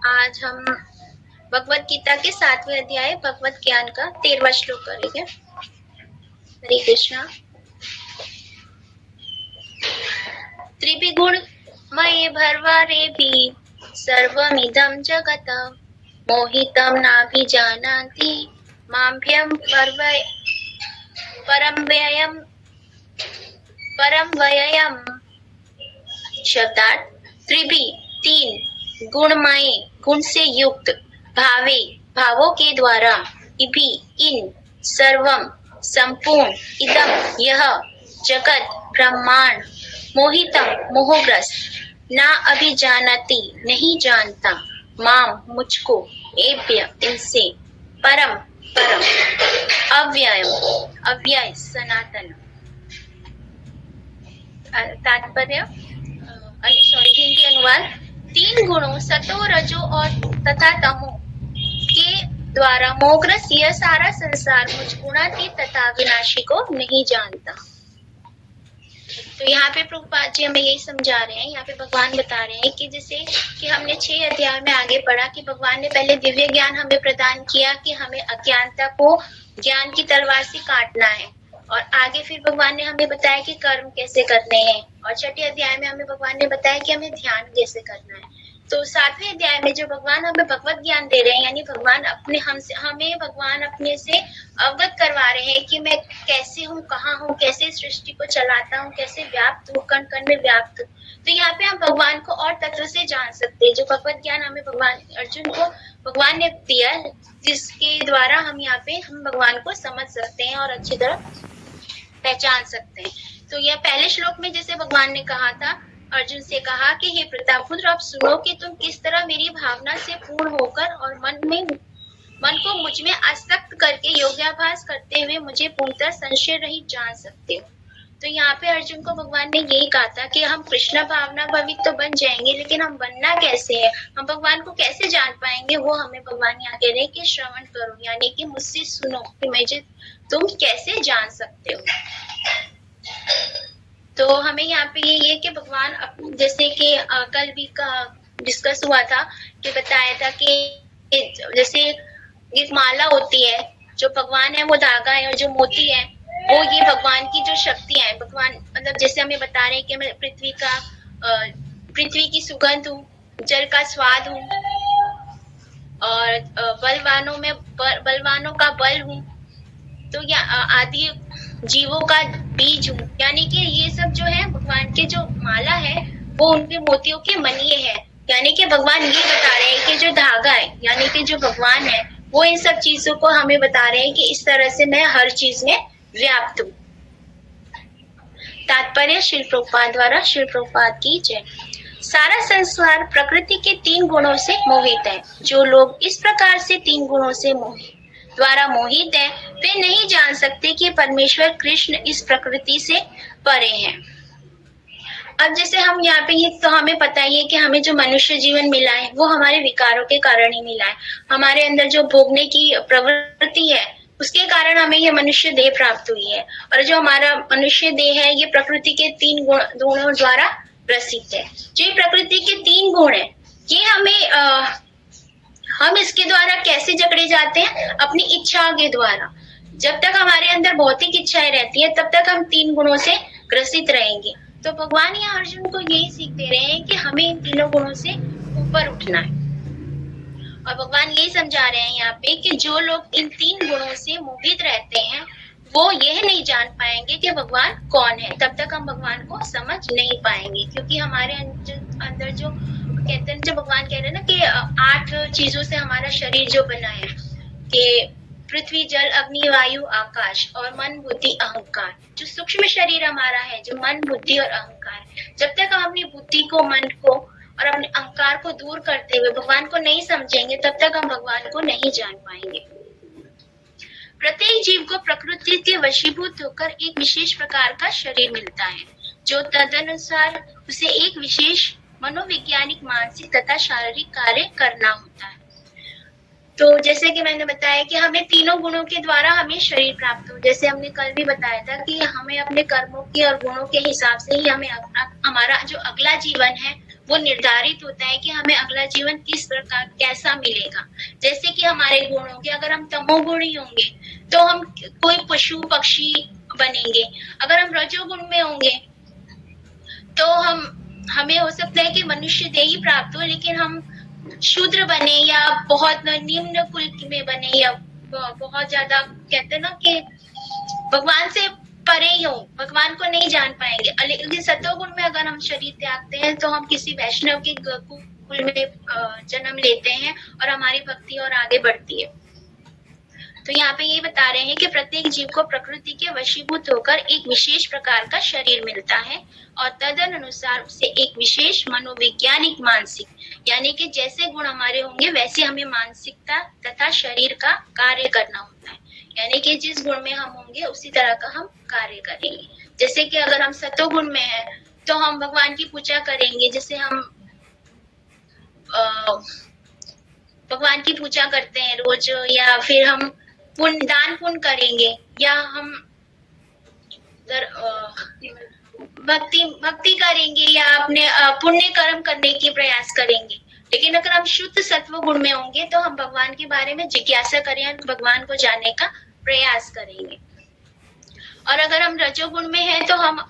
आज हम भगवत गीता के 7वें अध्याय भगवत ज्ञान का 13वां श्लोक करेंगे। हरे कृष्णा। त्रिभिगुणमये भर्वारेभि सर्वमिदं जगत् मोहितं नाभिजानाति माभ्यं परं व्ययम्। शब्दार्थ: त्रिभि तीन, गुणमय गुण से युक्त, भावे भावों के द्वारा, इभि इन, सर्वम संपूर्ण, इदम यह, जगत ब्रह्मांड, मोहितम मोहग्रस्त, ना अभिजानति नहीं जानता, माम मुझको, एभ्य इनसे, परम परम, अव्ययम अव्यय सनातन। तात्पर्य हिंदी अनुवाद: तीन गुणों सतो रजो और तथा तमो के द्वारा मोहग्रस्त यह सारा संसार मुझ गुणातीत तथा विनाशी को नहीं जानता। तो यहाँ पे प्रभुपाद जी हमें यही समझा रहे हैं। यहाँ पे भगवान बता रहे हैं कि जैसे कि हमने 6 अध्याय में आगे पढ़ा कि भगवान ने पहले दिव्य ज्ञान हमें प्रदान किया कि हमें अज्ञानता को ज्ञान की तलवार से काटना है, और आगे फिर भगवान ने हमें बताया कि कर्म कैसे करने हैं, और 6ठे अध्याय में हमें भगवान ने बताया कि हमें ध्यान कैसे करना है। तो 7वें अध्याय में जो भगवान हमें भगवत ज्ञान दे रहे हैं, यानी भगवान हमें भगवान अपने से अवगत करवा रहे हैं कि मैं कैसे हूँ, कहाँ हूँ, कैसे सृष्टि को चलाता हूँ, कैसे व्याप्त हूँ, कण कण में व्याप्त हूँ। तो यहाँ पे हम भगवान को और तत्व से जान सकते हैं। जो भगवत ज्ञान हमें भगवान अर्जुन को भगवान ने दिया, जिसके द्वारा हम यहाँ पे हम भगवान को समझ सकते हैं और अच्छी तरह पहचान सकते हैं। तो यह पहले श्लोक में जैसे भगवान ने कहा था, अर्जुन से कहा कि हे प्रतापपुत्र, अब सुनो कि तुम किस तरह मेरी भावना से पूर्ण होकर और मन को मुझ में आसक्त करके योगाभ्यास करते हुए मुझे पूर्णतः संशय रहित जान सकते हो। तो यहाँ पे अर्जुन को भगवान ने यही कहा था कि हम कृष्ण भावना भवित तो बन जाएंगे, लेकिन हम बनना कैसे है, हम भगवान को कैसे जान पाएंगे, वो हमें भगवान यहाँ कह रहे हैं कि श्रवण करो, यानी कि मुझसे सुनो कि मुझे तुम कैसे जान सकते हो। तो हमें यहाँ पे ये है कि भगवान जैसे कि कल भी डिस्कस हुआ था कि बताया था कि जैसे एक माला होती है, जो भगवान है वो धागा है, और जो मोती है वो ये भगवान की जो शक्तियां है। भगवान मतलब जैसे हमें बता रहे हैं कि मैं पृथ्वी की सुगंध हूँ, जल का स्वाद हूँ, और बलवानों का बल हूँ, तो या आदि जीवों का बीज हूँ। यानी कि ये सब जो है भगवान के जो माला है वो उनके मोतियों के मणिये है। यानी कि भगवान ये बता रहे हैं कि जो धागा है, यानी कि जो भगवान है, वो इन सब चीजों को हमें बता रहे हैं कि इस तरह से मैं हर चीज में व्याप्त हूँ। तात्पर्य श्रील प्रभुपाद द्वारा। श्रील प्रभुपाद की जय। सारा संसार प्रकृति के 3 गुणों से मोहित है। जो लोग इस प्रकार से 3 गुणों से मोहित है, वे नहीं जान सकते कि परमेश्वर कृष्ण इस प्रकृति से परे हैं। अब जैसे हम यहाँ पे ये तो हमें पता ही है कि हमें जो मनुष्य जीवन मिला है वो हमारे विकारों के कारण ही मिला है। हमारे अंदर जो भोगने की प्रवृत्ति है उसके कारण हमें ये मनुष्य देह प्राप्त हुई है, और जो हमारा मनुष्य देह है ये प्रकृति के 3 गुणों द्वारा प्रसिद्ध है। जो प्रकृति के 3 गुण है ये हम इसके द्वारा कैसे जकड़े जाते हैं? अपनी इच्छा के द्वारा। जब तक हमारे अंदर भौतिक इच्छाएं रहती है तब तक हम 3 गुणों से ग्रसित रहेंगे। तो भगवान यहाँ अर्जुन को यही सीख दे रहे हैं कि हमें इन तीनों गुणों से ऊपर उठना है, और भगवान यही समझा रहे हैं यहाँ पे कि जो लोग इन 3 गुणों से मोहित रहते हैं वो यह नहीं जान पाएंगे कि भगवान कौन है। तब तक हम भगवान को समझ नहीं पाएंगे, क्योंकि हमारे अंदर जो कहते हैं, जो भगवान कह रहे हैं ना कि 8 चीजों से हमारा शरीर जो बना है, कि पृथ्वी जल अग्नि वायु आकाश और मन बुद्धि अहंकार। जो सूक्ष्म शरीर हमारा है, जो मन बुद्धि और अहंकार, जब तक हम अपनी बुद्धि को, मन को और अपने अहंकार को दूर करते हुए भगवान को नहीं समझेंगे तब तक हम भगवान को नहीं जान पाएंगे। प्रत्येक जीव को प्रकृति के वशीभूत होकर एक विशेष प्रकार का शरीर मिलता है, जो तदनुसार उसे एक विशेष मनोवैज्ञानिक, मानसिक तथा शारीरिक कार्य करना होता है। तो जैसे कि मैंने बताया कि हमें तीनों गुणों के द्वारा हमें शरीर प्राप्त हो। जैसे हमने कल भी बताया था कि हमें अपने कर्मों के और गुणों के हिसाब से ही हमें हमारा जो अगला जीवन है वो निर्धारित होता है कि हमें अगला जीवन किस प्रकार कैसा मिलेगा। जैसे कि हमारे गुण होंगे, अगर हम तमोगुणी होंगे तो हम कोई पशु पक्षी बनेंगे। अगर हम रजोगुण में होंगे तो हमें हो सकता है कि मनुष्य देही प्राप्त हो, लेकिन हम शूद्र बने या बहुत निम्न कुल में बने या बहुत ज्यादा कहते हैं ना कि भगवान से परे ही हो, भगवान को नहीं जान पाएंगे। लेकिन सतोगुण में अगर हम शरीर त्यागते हैं तो हम किसी वैष्णव के कुल में जन्म लेते हैं और हमारी भक्ति और आगे बढ़ती है। तो यहाँ पे ये बता रहे हैं कि प्रत्येक जीव को प्रकृति के वशीभूत होकर एक विशेष प्रकार का शरीर मिलता है और तदन अनुसार उसे एक विशेष मनोवैज्ञानिक मानसिक, यानी कि जैसे गुण हमारे होंगे वैसे हमें मानसिकता तथा शरीर का कार्य करना होता है। यानी कि जिस गुण में हम होंगे उसी तरह का हम कार्य करेंगे। जैसे कि अगर हम सतोगुण में हैं तो हम भगवान की पूजा करेंगे, जैसे हम भगवान की पूजा करते हैं रोज, या फिर हम दान पुण्य करेंगे, या हम भक्ति करेंगे या अपने पुण्य कर्म करने की प्रयास करेंगे। लेकिन अगर हम शुद्ध सत्व गुण में होंगे तो हम भगवान के बारे में जिज्ञासा करें, भगवान को जानने का प्रयास करेंगे। और अगर हम रजोगुण में हैं तो हम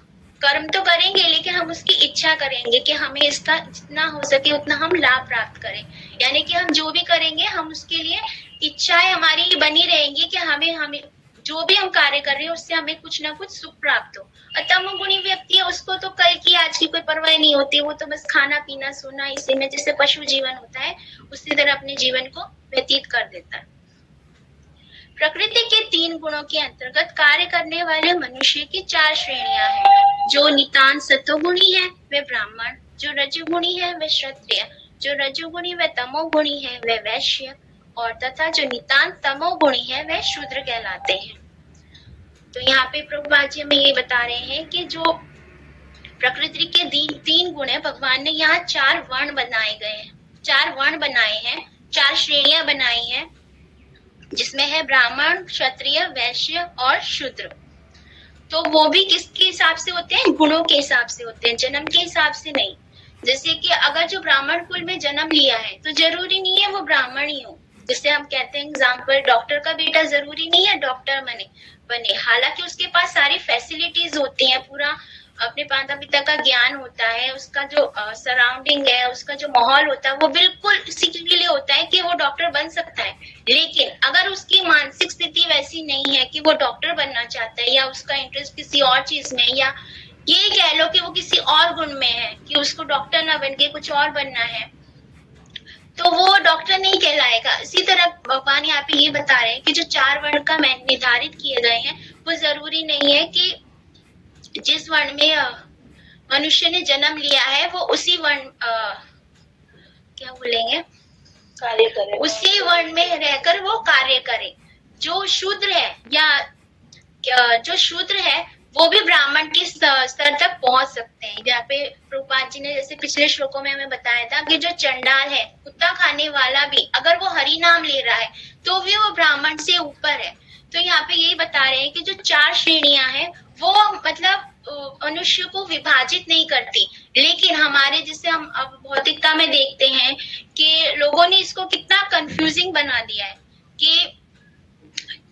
कर्म तो करेंगे लेकिन हम उसकी इच्छा करेंगे कि हमें इसका जितना हो सके उतना हम लाभ प्राप्त करें। यानी कि हम जो भी करेंगे हम उसके लिए इच्छाएं हमारी बनी रहेंगी कि हमें जो भी हम कार्य कर रहे हैं उससे हमें कुछ ना कुछ सुख प्राप्त हो। और तमोगुणी व्यक्ति है उसको तो कल की आज की कोई परवाह नहीं होती, वो तो बस खाना पीना सोना इसी में जैसे पशु जीवन होता है उसी तरह अपने जीवन को व्यतीत कर देता है। प्रकृति के 3 गुणों के अंतर्गत कार्य करने वाले मनुष्य की 4 श्रेणियां हैं। जो नितांत सतोगुणी है वे ब्राह्मण, जो रजोगुणी है वे क्षत्रिय, जो रजोगुणी व तमोगुणी है वे वैश्य, और तथा जो नितांत तमोगुणी है वे शूद्र कहलाते हैं। तो यहाँ पे प्रभुपाद जी हमें ये बता रहे हैं कि जो प्रकृति के 3 गुण है, भगवान ने यहाँ 4 वर्ण बनाए गए हैं, 4 वर्ण बनाए हैं, 4 श्रेणियां बनाई हैं, जिसमें है ब्राह्मण, क्षत्रिय, वैश्य और शूद्र। तो वो भी किसके हिसाब से होते हैं? गुणों के हिसाब से होते हैं, जन्म के हिसाब से नहीं। जैसे कि अगर जो ब्राह्मण कुल में जन्म लिया है तो जरूरी नहीं है वो ब्राह्मण ही हो। जैसे हम कहते हैं एग्जाम्पल, डॉक्टर का बेटा जरूरी नहीं है डॉक्टर बने, हालांकि उसके पास सारी फैसिलिटीज होती हैं, पूरा अपने माता पिता का ज्ञान होता है, उसका जो सराउंडिंग है, उसका जो माहौल होता है वो बिल्कुल इसी के लिए होता है कि वो डॉक्टर बन सकता है। लेकिन अगर उसकी मानसिक स्थिति वैसी नहीं है कि वो डॉक्टर बनना चाहता है, या उसका इंटरेस्ट किसी और चीज में, या ये कह लो कि वो किसी और गुण में है कि उसको डॉक्टर ना बन के कुछ और बनना है, तो वो डॉक्टर नहीं कहलाएगा। इसी तरह भगवान यहाँ पे ये बता रहे हैं कि जो 4 वर्ण का निर्धारित किए गए हैं वो जरूरी नहीं है कि जिस वर्ण में मनुष्य ने जन्म लिया है वो उसी वर्ण क्या बोलेंगे कार्य करे, उसी वर्ण में रहकर वो कार्य करे। जो शूद्र है या जो शूद्र है वो भी ब्राह्मण के स्तर तक पहुंच सकते हैं। यहाँ पे प्रभुपाद जी ने जैसे पिछले श्लोकों में हमें बताया था कि जो चंडाल है, कुत्ता खाने वाला भी, अगर वो हरि नाम ले रहा है तो भी वो ब्राह्मण से ऊपर है। तो यहाँ पे यही बता रहे हैं कि जो 4 श्रेणियां हैं वो मतलब मनुष्य को विभाजित नहीं करती, लेकिन हमारे जैसे हम अब भौतिकता में देखते हैं कि लोगों ने इसको कितना कंफ्यूजिंग बना दिया है कि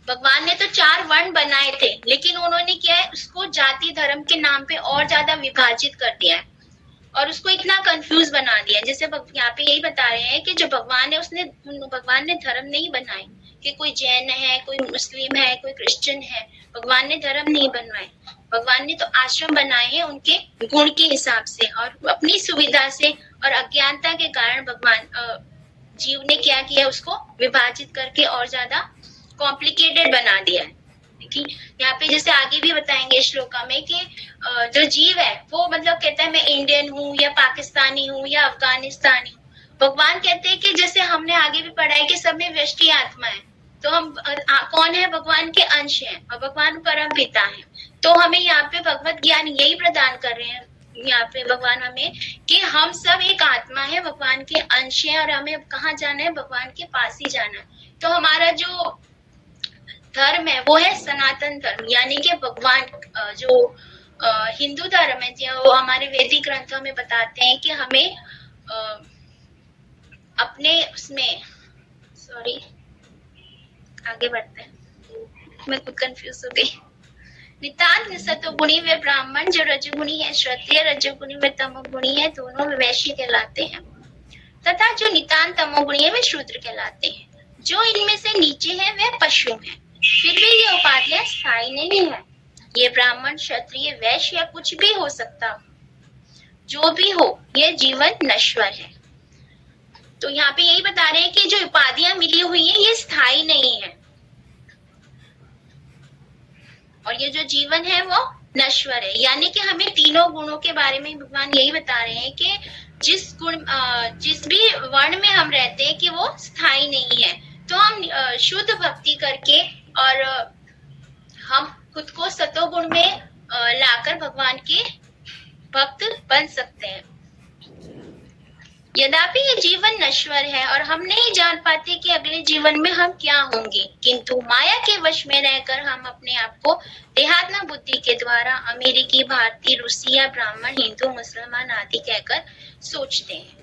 भगवान ने तो 4 वर्ण बनाए थे लेकिन उन्होंने क्या है उसको जाति धर्म के नाम पे और ज्यादा विभाजित कर दिया है और उसको इतना कंफ्यूज बना दिया है। जैसे यहाँ पे यही बता रहे हैं कि जो भगवान है भगवान ने धर्म नहीं बनाए कि कोई जैन है, कोई मुस्लिम है, कोई क्रिश्चियन है, भगवान ने धर्म नहीं बनवाए। भगवान ने तो आश्रम बनाए हैं उनके गुण के हिसाब से, और अपनी सुविधा से और अज्ञानता के कारण भगवान जीव ने क्या किया उसको विभाजित करके और ज्यादा कॉम्प्लिकेटेड बना दिया है। यहाँ पे जैसे आगे भी बताएंगे श्लोका में कि जो जीव है वो मतलब कहता है मैं इंडियन हूँ या पाकिस्तानी हूँ या अफगानिस्तानी हूँ। भगवान कहते हैं कि जैसे हमने आगे भी पढ़ा है कि सब में व्यष्टि आत्मा है, तो हम कौन है? भगवान के अंश हैं और भगवान परम पिता है। तो हमें यहाँ पे भगवत ज्ञान यही प्रदान कर रहे हैं यहाँ पे भगवान हमें कि हम सब एक आत्मा है, भगवान के अंश है, और हमें कहाँ जाना है? भगवान के पास ही जाना है। तो हमारा जो धर्म है वो है सनातन धर्म, यानी कि भगवान जो हिंदू धर्म है जो हमारे वैदिक ग्रंथों में बताते हैं कि हमें अपने उसमें, सॉरी आगे बढ़ते हैं, मैं खुद कंफ्यूज हो गई। नितांत सतोगुणी व ब्राह्मण जो रजोगुणी है, क्षत्रिय रजोगुणी व तमोगुणी है, दोनों वैश्य कहलाते हैं। तथा जो नितांत तमोगुणी है वे शूद्र कहलाते हैं। जो इनमें से नीचे है वे पशु हैं। फिर भी ये उपाधियां स्थायी नहीं है। ये ब्राह्मण, क्षत्रिय, वैश्य या कुछ भी हो सकता, जो भी हो, ये जीवन नश्वर है। तो यहाँ पे यही बता रहे हैं कि जो उपाधियां मिली हुई है ये स्थायी नहीं है, और ये जो जीवन है वो नश्वर है। यानी कि हमें तीनों गुणों के बारे में भगवान यही बता रहे हैं कि जिस भी वर्ण में हम रहते हैं कि वो स्थायी नहीं है। तो हम शुद्ध भक्ति करके और हम खुद को सतोगुण में लाकर भगवान के भक्त बन सकते हैं। यद्यपि ये जीवन नश्वर है और हम नहीं जान पाते कि अगले जीवन में हम क्या होंगे, किंतु माया के वश में रहकर हम अपने आप को देहात्म बुद्धि के द्वारा अमेरिकी, भारतीय, रूसी या ब्राह्मण, हिंदू, मुसलमान आदि कहकर सोचते हैं।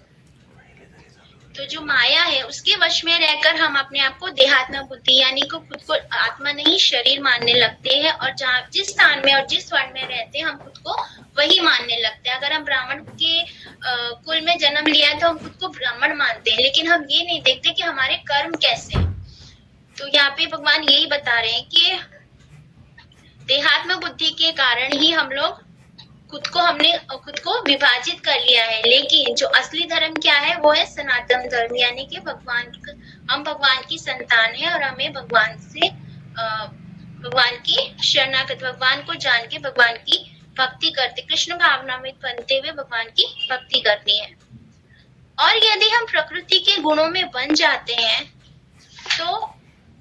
तो जो माया है उसके वश में रहकर हम अपने आप को देहात्म बुद्धि यानी को खुद को आत्मा नहीं शरीर मानने लगते हैं, और जहाँ जिस स्थान में और जिस वर्ण में रहते हैं हम खुद को वही मानने लगते हैं। अगर हम ब्राह्मण के कुल में जन्म लिया है तो हम खुद को ब्राह्मण मानते हैं, लेकिन हम ये नहीं देखते कि हमारे कर्म कैसे हैं। तो यहाँ पे भगवान यही बता रहे हैं कि देहात्म बुद्धि के कारण ही हम लोग हमने खुद को विभाजित कर लिया है। लेकिन जो असली धर्म क्या है वो है सनातन धर्म, यानी कि हम भगवान की संतान है और हमें भगवान की शरणागत, भगवान को जान के भगवान की भक्ति करते, कृष्ण भावना में बनते हुए भगवान की भक्ति करनी है। और यदि हम प्रकृति के गुणों में बन जाते हैं तो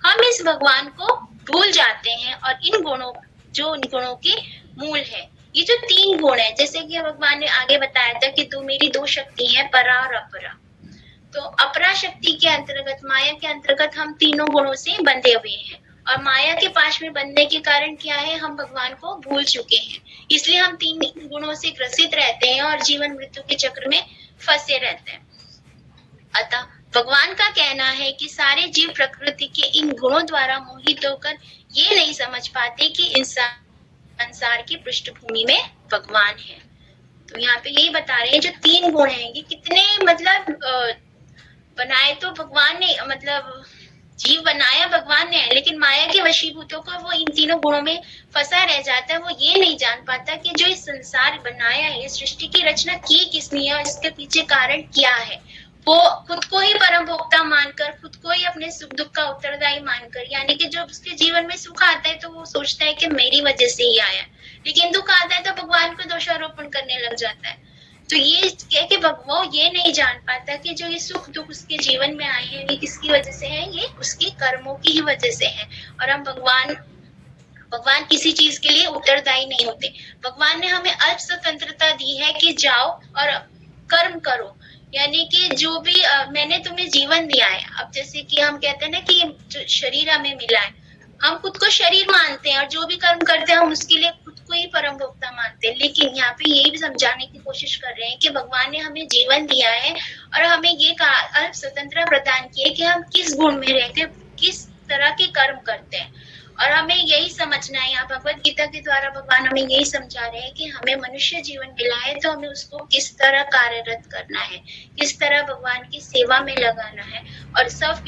हम इस भगवान को भूल जाते हैं, और इन गुणों के मूल है ये जो 3 गुण है। जैसे कि भगवान ने आगे बताया था कि तू मेरी 2 शक्ति है, परा और अपरा। तो अपरा शक्ति के अंतर्गत, माया के अंतर्गत हम तीनों गुणों से बंधे हुए हैं, और माया के पास में बंधने के कारण क्या है, हम भगवान को भूल चुके हैं। इसलिए हम 3 गुणों से ग्रसित रहते हैं और जीवन मृत्यु के चक्र में फंसे रहते हैं। अतः भगवान का कहना है कि सारे जीव प्रकृति के इन गुणों द्वारा मोहित होकर ये नहीं समझ पाते कि इंसान संसार की पृष्ठभूमि में भगवान है। तो यहाँ पे यही बता रहे हैं जो 3 गुण हैं ये कितने बनाए तो भगवान ने, जीव बनाया भगवान ने, लेकिन माया के वशीभूतों को वो इन तीनों गुणों में फंसा रह जाता है। वो ये नहीं जान पाता कि जो इस संसार बनाया है, इस सृष्टि की रचना की किसने है और इसके पीछे कारण क्या है। वो खुद को ही परम भोक्ता मानकर, खुद को ही अपने सुख दुख का उत्तरदायी मानकर, यानी कि जब उसके जीवन में सुख आता है तो वो सोचता है कि मेरी वजह से ही आया, लेकिन दुख आता है तो भगवान को दोषारोपण करने लग जाता है। तो ये है कि वो ये नहीं जान पाता कि जो ये सुख दुख उसके जीवन में आए हैं ये किसकी वजह से है, ये उसके कर्मों की ही वजह से है। और हम भगवान किसी चीज के लिए उत्तरदायी नहीं होते। भगवान ने हमें अल्प स्वतंत्रता दी है कि जाओ और कर्म करो, यानी कि जो भी मैंने तुम्हें जीवन दिया है। अब जैसे कि हम कहते हैं ना कि जो शरीर हमें मिला है, हम खुद को शरीर मानते हैं और जो भी कर्म करते हैं हम उसके लिए खुद को ही परम भोक्ता मानते हैं। लेकिन यहाँ पे यही भी समझाने की कोशिश कर रहे हैं कि भगवान ने हमें जीवन दिया है और हमें ये अल्प स्वतंत्रता प्रदान की है कि हम किस गुण में रहते, किस तरह के कर्म करते हैं। और हमें यही समझना है, यहाँ भगवत गीता के द्वारा भगवान हमें यही समझा रहे हैं कि हमें मनुष्य जीवन मिला है तो हमें उसको किस तरह कार्यरत करना है, किस तरह भगवान की सेवा में लगाना है। और सब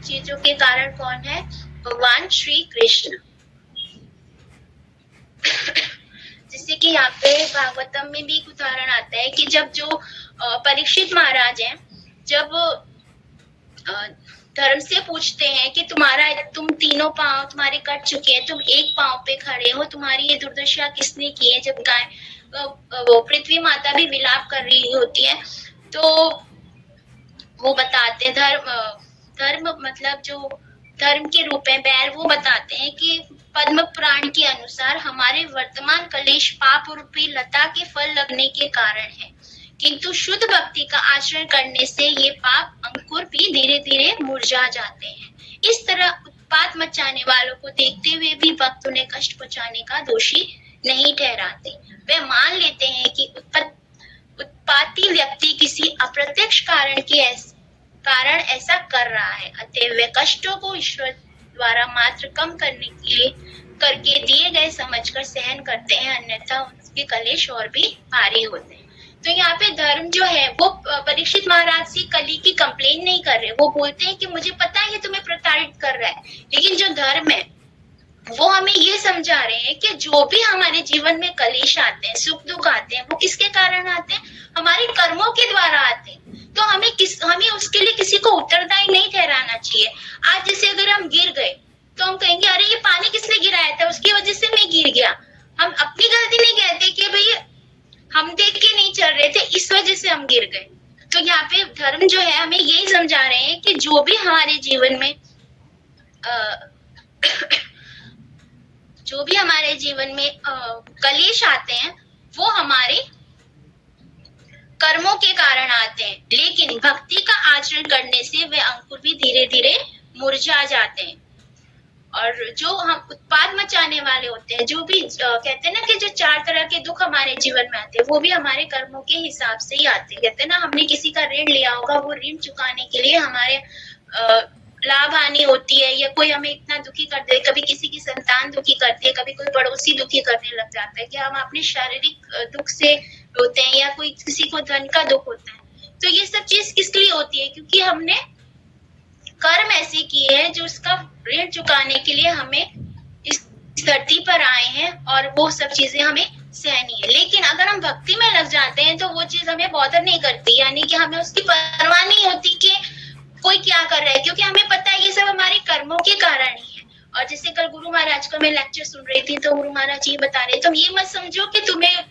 चीजों के कारण कौन है? भगवान श्री कृष्ण। जैसे कि यहाँ पे भागवतम में भी एक उदाहरण आता है कि जब जो परीक्षित महाराज हैं, जब धर्म से पूछते हैं कि तुम तीनों पांव तुम्हारे कट चुके हैं, तुम एक पांव पे खड़े हो, तुम्हारी ये दुर्दशा किसने की है? जब वो पृथ्वी माता भी विलाप कर रही होती है तो वो बताते धर्म मतलब जो धर्म के रूप में बैर, वो बताते हैं कि पद्म पुराण के अनुसार हमारे वर्तमान कलेश पाप रूपी लता के फल लगने के कारण है, किंतु शुद्ध भक्ति का आचरण करने से ये पाप अंकुर भी धीरे धीरे मुरझा जाते हैं। इस तरह उत्पात मचाने वालों को देखते हुए भी भक्त उन्हें कष्ट पहुंचाने का दोषी नहीं ठहराते। वे मान लेते हैं कि उत्पाती व्यक्ति किसी अप्रत्यक्ष कारण ऐसा कर रहा है, अतः वे कष्टों को ईश्वर द्वारा मात्र कम करके दिए गए समझकर सहन करते हैं, अन्यथा उनके कलेश और भी भारी होते हैं। तो यहाँ पे धर्म जो है वो परीक्षित महाराज से कली की कंप्लेन नहीं कर रहे, वो बोलते हैं कि मुझे पता है ये तुम्हें प्रताड़ित कर रहा है, लेकिन जो धर्म है वो हमें ये समझा रहे हैं कि जो भी हमारे जीवन में कलेश आते हैं, सुख दुख आते हैं, वो किसके कारण आते हैं? हमारे कर्मों के द्वारा आते हैं। तो हमें उसके लिए किसी को उत्तरदायी नहीं ठहराना चाहिए। आज जैसे अगर हम गिर गए तो हम कहेंगे अरे ये पानी किसने गिराया था, उसकी वजह से मैं गिर गया। हम अपनी गलती नहीं कहते कि भाई हम देख के नहीं चल रहे थे, इस वजह से हम गिर गए। तो यहाँ पे धर्म जो है हमें यही समझा रहे हैं कि जो भी हमारे जीवन में कलेश आते हैं वो हमारे कर्मों के कारण आते हैं, लेकिन भक्ति का आचरण करने से वे अंकुर भी धीरे धीरे मुरझा जाते हैं। और जो हम उत्पाद मचाने वाले होते हैं, जो भी कहते हैं ना कि जो 4 तरह के दुख हमारे जीवन में आते हैं, वो भी हमारे कर्मों के हिसाब से ही आते हैं। कहते हैं ना, हमने किसी का ऋण लिया होगा, वो ऋण चुकाने के लिए हमारे लाभ हानि होती है, या कोई हमें इतना दुखी कर दे, कभी किसी की संतान दुखी करती है, कभी कोई पड़ोसी दुखी करने लग जाता है, कि हम अपने शारीरिक दुख से होते हैं, या कोई किसी को धन का दुख होता है। तो ये सब चीज किस लिए होती है? क्योंकि हमने कर्म ऐसे किए हैं जो उसका ऋण चुकाने के लिए हमें इस धरती पर आए हैं, और वो सब चीजें हमें सहनी है। लेकिन अगर हम भक्ति में लग जाते हैं तो वो चीज हमें बॉदर नहीं करती, यानी कि हमें उसकी परवाह नहीं होती कि कोई क्या कर रहा है, क्योंकि हमें पता है ये सब हमारे कर्मों के कारण ही है। और जैसे कल गुरु महाराज का मैं लेक्चर सुन रही थी, तो गुरु महाराज ये बता रहे, तुम ये मत समझो कि तुम्हें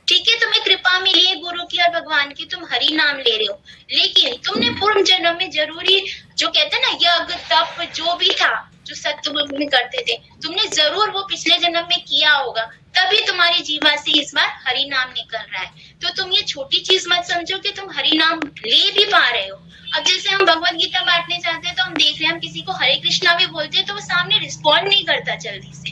ठीक है, तुम्हें कृपा मिली है गुरु की और भगवान की, तुम हरि नाम ले रहे हो, लेकिन तुमने पूर्व जन्म में जरूरी, जो कहते हैं ना, यज्ञ तप जो भी था, जो सत्युग में करते थे, तुमने जरूर वो पिछले जन्म में किया होगा, तभी तुम्हारी जीवा से इस बार हरि नाम निकल रहा है। तो तुम ये छोटी चीज मत समझो कि तुम हरि नाम ले भी पा रहे हो। अब जैसे हम भगवत गीता बांटने जाते हैं, तो हम देख रहे हैं, हम किसी को हरे कृष्णा भी बोलते हैं तो वो सामने रिस्पॉन्ड नहीं करता जल्दी से।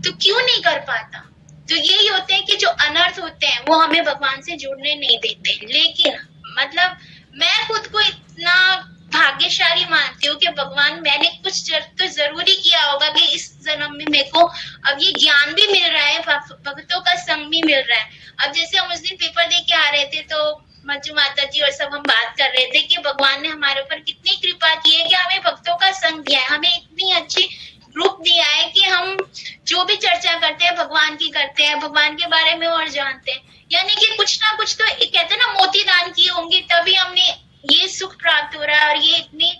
तो क्यों नहीं कर पाता? तो यही होते हैं कि जो अनर्थ होते हैं वो हमें भगवान से जुड़ने नहीं देते। लेकिन मतलब मैं खुद को इतना भाग्यशाली मानती हूँ कि भगवान, मैंने कुछ तो जरूरी किया होगा कि इस जन्म में मेरे को अब ये ज्ञान भी मिल रहा है, भक्तों का संग भी मिल रहा है। अब जैसे हम उस दिन पेपर दे के आ रहे थे, तो मंजू माता जी और सब हम बात कर रहे थे कि भगवान ने हमारे ऊपर कितनी कृपा की है कि हमें भक्तों का संग दिया है, हमें इतनी अच्छी ग्रुप दिया है कि हम जो भी चर्चा करते हैं भगवान की करते हैं, भगवान के बारे में और जानते हैं। यानी कि कुछ ना कुछ तो कहते हैं ना, मोती दान किए होंगे तभी हमने ये सुख प्राप्त हो रहा है। और ये इतनी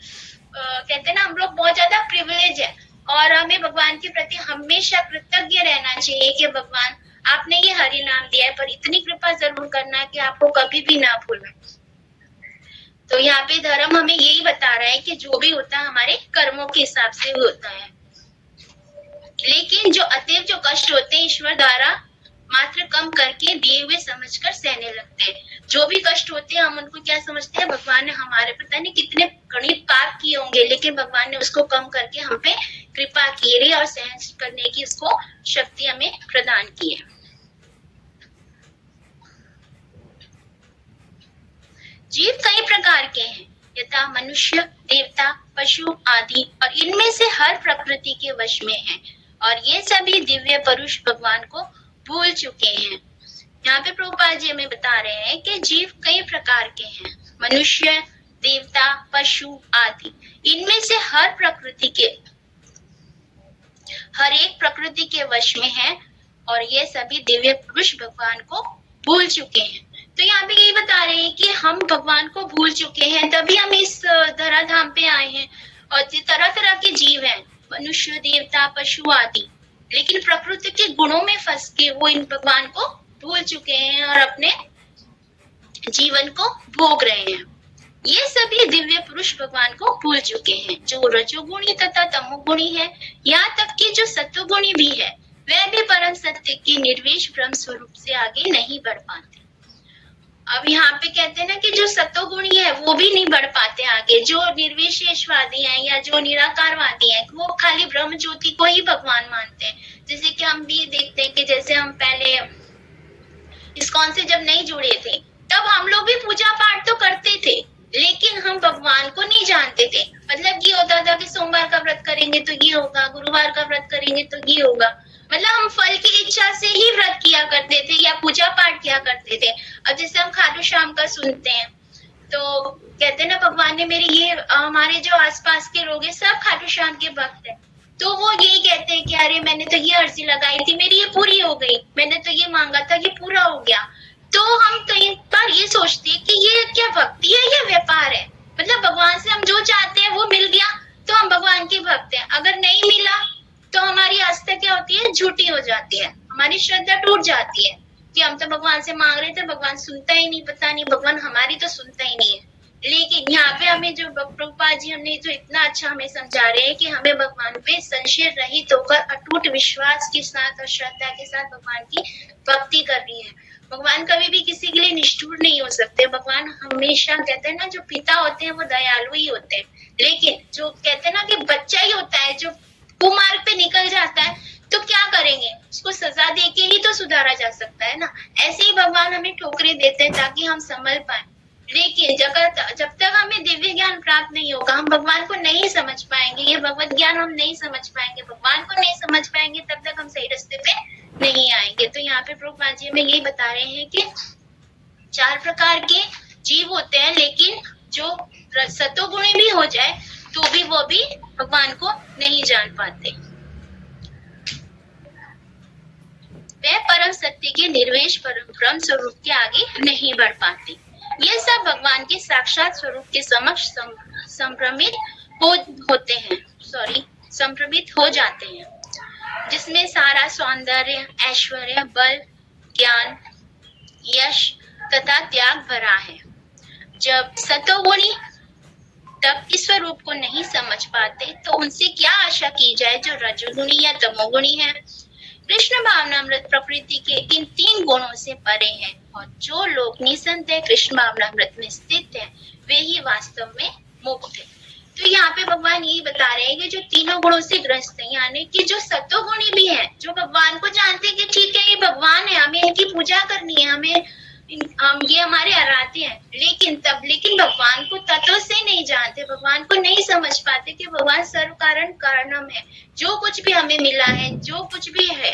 कहते हैं ना, हम लोग बहुत ज्यादा प्रिविलेज है, और हमें भगवान के प्रति हमेशा कृतज्ञ रहना चाहिए कि भगवान आपने ये हरि नाम दिया है, पर इतनी कृपा जरूर करना कि आपको कभी भी ना भूलना। तो यहाँ पे धर्म हमें यही बता रहा है कि जो भी होता है हमारे कर्मों के हिसाब से होता है, लेकिन जो अतीव जो कष्ट होते हैं ईश्वर द्वारा मात्र कम करके दिए हुए समझकर सहने लगते हैं। जो भी कष्ट होते हैं हम उनको क्या समझते हैं, भगवान ने हमारे पता नहीं कितने गणित पाप किए होंगे, लेकिन भगवान ने उसको कम करके हम पे कृपा की है और सहन करने की उसको शक्ति हमें प्रदान की है। जीव कई प्रकार के हैं, यथा मनुष्य, देवता, पशु आदि, और इनमें से हर प्रकृति के वश में है, और ये सभी दिव्य पुरुष भगवान को भूल चुके हैं। यहाँ पे प्रभुपाद जी हमें बता रहे हैं कि जीव कई प्रकार के हैं, मनुष्य, देवता, पशु आदि, इनमें से हर एक प्रकृति के वश में है, और ये सभी दिव्य पुरुष भगवान को भूल चुके हैं। तो यहाँ पे यही बता रहे हैं कि हम भगवान को भूल चुके हैं, तभी हम इस धराधाम पे आए हैं, और तरह तरह के जीव हैं, मनुष्य, देवता, पशु आदि, लेकिन प्रकृति के गुणों में फंस के वो इन भगवान को भूल चुके हैं और अपने जीवन को भोग रहे हैं। ये सभी दिव्य पुरुष भगवान को भूल चुके हैं, जो रजोगुणी तथा तमोगुणी है, यहाँ तक कि जो सत्वगुणी भी है, वह भी परम सत्य के निर्वेश ब्रह्म स्वरूप से आगे नहीं बढ़ पाते। अब यहाँ पे कहते हैं ना कि जो सत्वगुणी है वो भी नहीं बढ़ पाते आगे, जो निर्विशेषवादी हैं या जो निराकारवादी हैं, वो खाली ब्रह्म ज्योति को ही भगवान मानते हैं। जैसे कि हम भी देखते हैं कि जैसे हम पहले इस्कॉन से जब नहीं जुड़े थे, तब हम लोग भी पूजा पाठ तो करते थे, लेकिन हम भगवान को नहीं जानते थे। मतलब ये होता था कि सोमवार का व्रत करेंगे तो ये होगा, गुरुवार का व्रत करेंगे तो ये होगा। मतलब हम फल की इच्छा से ही व्रत किया करते थे या पूजा पाठ किया करते थे। अब जैसे हम खाटू श्याम का सुनते हैं तो कहते हैं ना, भगवान ने मेरे ये हमारे जो आसपास के लोग हैं सब खाटू श्याम के भक्त हैं, तो वो यही कहते हैं कि अरे मैंने तो ये अर्जी लगाई थी, मेरी ये पूरी हो गई, मैंने तो ये मांगा था, ये पूरा हो गया। तो हम कई बार ये सोचते हैं कि ये क्या भक्ति है या व्यापार है। मतलब भगवान से हम जो चाहते हैं वो मिल गया तो हम भगवान के भक्त हैं, अगर नहीं मिला तो हमारी आस्था क्या होती है, झूठी हो जाती है, हमारी श्रद्धा टूट जाती है कि हम तो भगवान से मांग रहे थे, भगवान सुनता ही नहीं, पता नहीं भगवान हमारी तो सुनता ही नहीं है। लेकिन यहाँ पे हमें जो प्रभुपाद जी हमने जो इतना अच्छा हमें समझा रहे हैं कि हमें भगवान पे संशय रहित होकर अटूट विश्वास के साथ और श्रद्धा के साथ भगवान की भक्ति करनी है। भगवान कभी भी किसी के लिए निष्ठुर नहीं हो सकते। भगवान हमेशा कहते हैं ना, जो पिता होते हैं वो दयालु ही होते हैं, लेकिन जो कहते हैं ना कि बच्चा ही होता है जो कुमार्ग पे निकल जाता है तो क्या करेंगे, उसको सजा देके ही तो सुधारा जा सकता है ना। ऐसे ही भगवान हमें ठोकरें देते हैं ताकि हम संभल पाए। लेकिन जब तक हमें दिव्य ज्ञान प्राप्त नहीं होगा, हम भगवान को नहीं समझ पाएंगे, ये भगवत ज्ञान हम नहीं समझ पाएंगे, भगवान को नहीं समझ पाएंगे, तब तक हम सही रास्ते पे नहीं आएंगे। तो यहाँ पे प्रभुपाद जी हमें यही बता रहे हैं कि 4 प्रकार के जीव होते हैं, लेकिन जो सतोगुणी भी हो जाए तो भी वो भी भगवान को नहीं जान पाते, वे परम सत्य के निर्वेश परम ब्रह्म स्वरूप के आगे नहीं बढ़ पाते। ये सब भगवान के साक्षात स्वरूप के समक्ष संभ्रमित हो जाते हैं, जिसमें सारा सौंदर्य, ऐश्वर्य, बल, ज्ञान, यश तथा त्याग भरा है। जब सतोगुणी तब इस स्वरूप को नहीं समझ पाते तो उनसे क्या आशा की जाए जो रजोगुणी या तमोगुणी है। कृष्ण भावनामृत प्रकृति के इन 3 गुणों से परे हैं, और जो लोग निसंदेह कृष्ण भावनामृत में स्थित हैं, वे ही वास्तव में मुक्त हैं। तो यहाँ पे भगवान यही बता रहे हैं कि जो तीनों गुणों से ग्रस्त है, यानी कि जो सतोगुणी भी है, जो भगवान को जानते हैं कि ठीक है ये भगवान है, हमें इनकी पूजा करनी है, हमें हम ये हमारे आराध्य हैं, लेकिन भगवान को तत्व से नहीं जानते, भगवान को नहीं समझ पाते कि भगवान सर्व कारण कारणम है। जो कुछ भी हमें मिला है, जो कुछ भी है,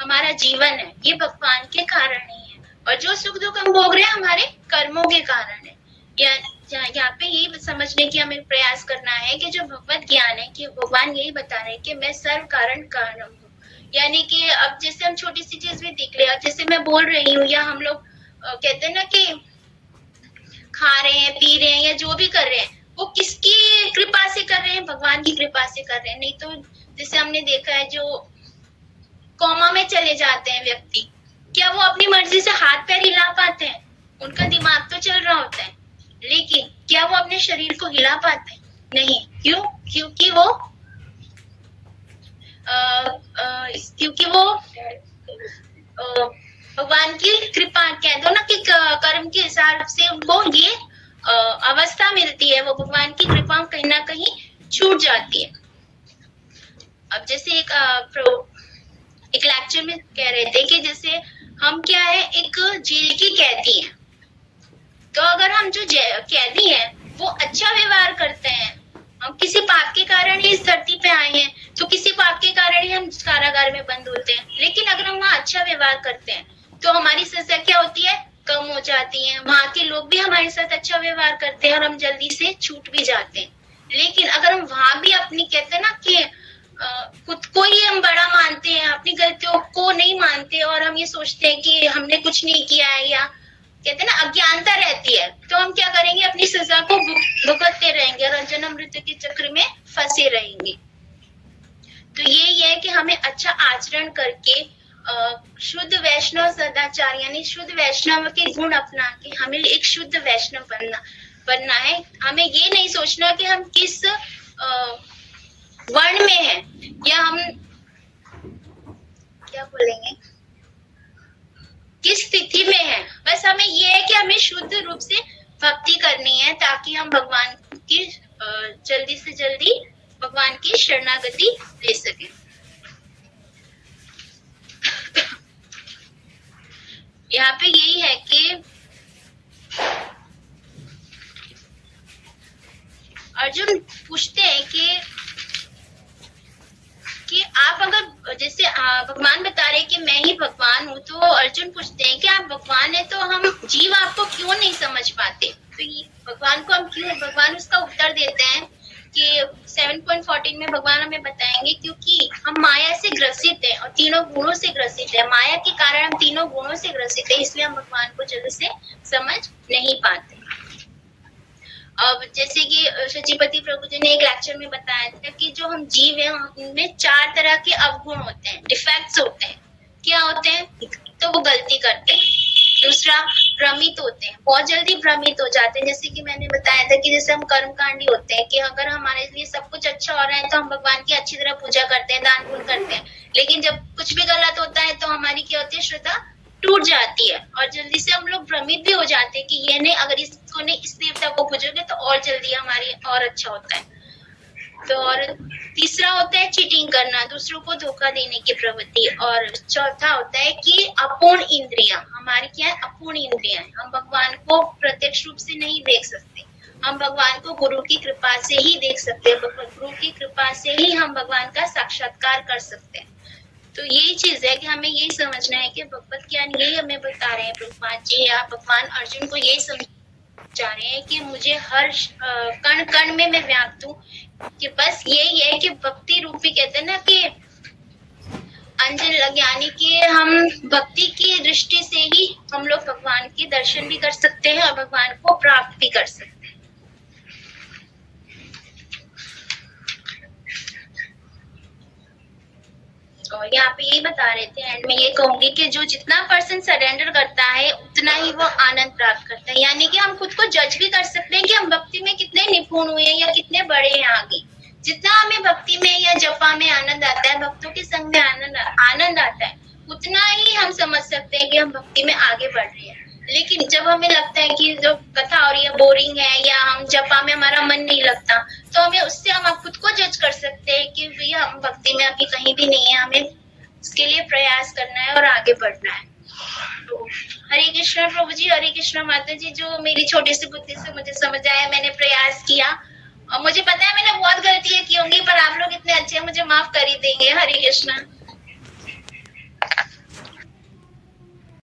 हमारा जीवन है, ये भगवान के कारण ही है, और जो सुख दुख हम भोग रहे हैं हमारे कर्मों के कारण है। यहाँ पे यही समझने की हमें प्रयास करना है कि जो भगवत ज्ञान है, कि भगवान यही बता रहे हैं कि मैं सर्व कारण कारणम हूँ। यानी कि अब जैसे हम छोटी सी चीज भी देख ले, जैसे मैं बोल रही हूँ, या हम लोग कहते हैं ना कि खा रहे हैं, पी रहे हैं, या जो भी कर रहे हैं, वो किसकी कृपा से कर रहे हैं, भगवान की कृपा से कर रहे हैं। नहीं तो जैसे हमने देखा है, जो कोमा में चले जाते हैं व्यक्ति, क्या वो अपनी मर्जी से हाथ पैर हिला पाते हैं? उनका दिमाग तो चल रहा होता है, लेकिन क्या वो अपने शरीर को हिला पाते हैं? नहीं। क्यों? क्योंकि वो भगवान की कृपा, कह दो ना कि कर्म के हिसाब से उनको ये अवस्था मिलती है, वो भगवान की कृपा कहीं ना कहीं छूट जाती है। अब जैसे एक लेक्चर में कह रहे थे कि जैसे हम क्या है, एक जेल की कैदी हैं, तो अगर हम जो कैदी हैं वो अच्छा व्यवहार करते हैं, हम किसी पाप के कारण ही इस धरती पे आए हैं, तो किसी पाप के कारण ही हम कारागार में बंद होते हैं, लेकिन अगर हम वहाँ अच्छा व्यवहार करते हैं तो हमारी सजा क्या होती है, कम हो जाती है। वहाँ के लोग भी हमारे साथ अच्छा व्यवहार करते हैं और हम जल्दी से छूट भी जाते हैं। लेकिन अगर हम वहाँ भी अपनी, कहते हैं ना कि खुद को ही हम बड़ा मानते हैं, अपनी गलतियों को नहीं मानते, और हम ये सोचते हैं कि हमने कुछ नहीं किया है, या कहते हैं ना अज्ञानता रहती है, तो हम क्या करेंगे, अपनी सजा को भुगतते रहेंगे और जन्म मृत्यु के चक्र में फंसे रहेंगे। तो यही है कि हमें अच्छा आचरण करके शुद्ध वैष्णव सदाचार, यानी शुद्ध वैष्णव के गुण अपना के हमें एक शुद्ध वैष्णव बनना है। हमें ये नहीं सोचना कि हम किस वर्ण में है, या हम क्या बोलेंगे, किस स्थिति में है। बस हमें ये है कि हमें शुद्ध रूप से भक्ति करनी है, ताकि हम भगवान की जल्दी से जल्दी भगवान की शरणागति ले सके। यहाँ पे यही है कि अर्जुन पूछते हैं कि आप अगर जैसे भगवान बता रहे कि मैं ही भगवान हूँ, तो अर्जुन पूछते हैं कि आप भगवान है तो हम जीव आपको क्यों नहीं समझ पाते। तो ये भगवान को हम क्यों, भगवान उसका उत्तर देते हैं कि 7.14 में भगवान हमें बताएंगे क्योंकि हम माया से ग्रसित हैं और तीनों गुणों से ग्रसित है। माया के कारण हम तीनों गुणों से ग्रसित है, इसलिए हम भगवान को जल्दी से समझ नहीं पाते। अब जैसे कि सचिपति प्रभु जी ने एक लेक्चर में बताया था कि जो हम जीव हैं उनमें 4 तरह के अवगुण होते हैं, डिफेक्ट्स होते हैं। क्या होते हैं? तो वो गलती करते हैं। दूसरा, भ्रमित होते हैं, बहुत जल्दी भ्रमित हो जाते हैं। जैसे कि मैंने बताया था कि जैसे हम कर्मकांडी होते हैं कि अगर हमारे लिए सब कुछ अच्छा हो रहा है तो हम भगवान की अच्छी तरह पूजा करते हैं, दान पुण्य करते हैं, लेकिन जब कुछ भी गलत होता है तो हमारी क्या होती है, श्रद्धा टूट जाती है और जल्दी से हम लोग भ्रमित भी हो जाते हैं कि ये नहीं, अगर इसको नहीं, इस देवता को पूजोगे तो और जल्दी हमारी और अच्छा होता है। तो और तीसरा होता है चीटिंग करना, दूसरों को धोखा देने की प्रवृत्ति। और चौथा होता है कि अपूर्ण इंद्रियां, हमारी क्या है, अपूर्ण इंद्रियां। हम भगवान को प्रत्यक्ष रूप से नहीं देख सकते, हम भगवान को गुरु की कृपा से ही देख सकते हैं। गुरु की कृपा से ही हम भगवान का साक्षात्कार कर सकते हैं। तो यही चीज है कि हमें यही समझना है कि भगवत ज्ञान यही हमें बता रहे हैं प्रभुपाद जी या भगवान अर्जुन को यही समझा रहे हैं कि मुझे हर कण कण में मैं व्याप्त हूँ, कि बस यही है कि भक्ति रूपी, कहते हैं ना कि अंजन ज्ञानी की, हम भक्ति की दृष्टि से ही हम लोग भगवान के दर्शन भी कर सकते हैं और भगवान को प्राप्त भी कर सकते हैं। और यहाँ पे यही बता रहे थे, एंड में ये कहूंगी कि जो जितना पर्सन सरेंडर करता है उतना ही वो आनंद प्राप्त करता है। यानी कि हम खुद को जज भी कर सकते हैं कि हम भक्ति में कितने निपुण हुए हैं या कितने बड़े हैं आगे। जितना हमें भक्ति में या जपा में आनंद आता है, भक्तों के संग में आनंद आता है, उतना ही हम समझ सकते हैं कि हम भक्ति में आगे बढ़ रहे हैं। लेकिन जब हमें लगता है कि जो कथा हो रही है बोरिंग है या हम जपा में हमारा मन नहीं लगता, तो हमें उससे हम खुद को जज कर सकते हैं कि भैया हम भक्ति में अभी कहीं भी नहीं है, हमें उसके लिए प्रयास करना है और आगे बढ़ना है। तो हरे कृष्ण प्रभु जी, हरे कृष्ण माता जी। जो मेरी छोटी सी बुद्धि से मुझे समझ आया, मैंने प्रयास किया और मुझे पता है मैंने बहुत गलतियां की होंगी, पर आप लोग इतने अच्छे हैं, मुझे माफ कर ही देंगे। हरे कृष्ण।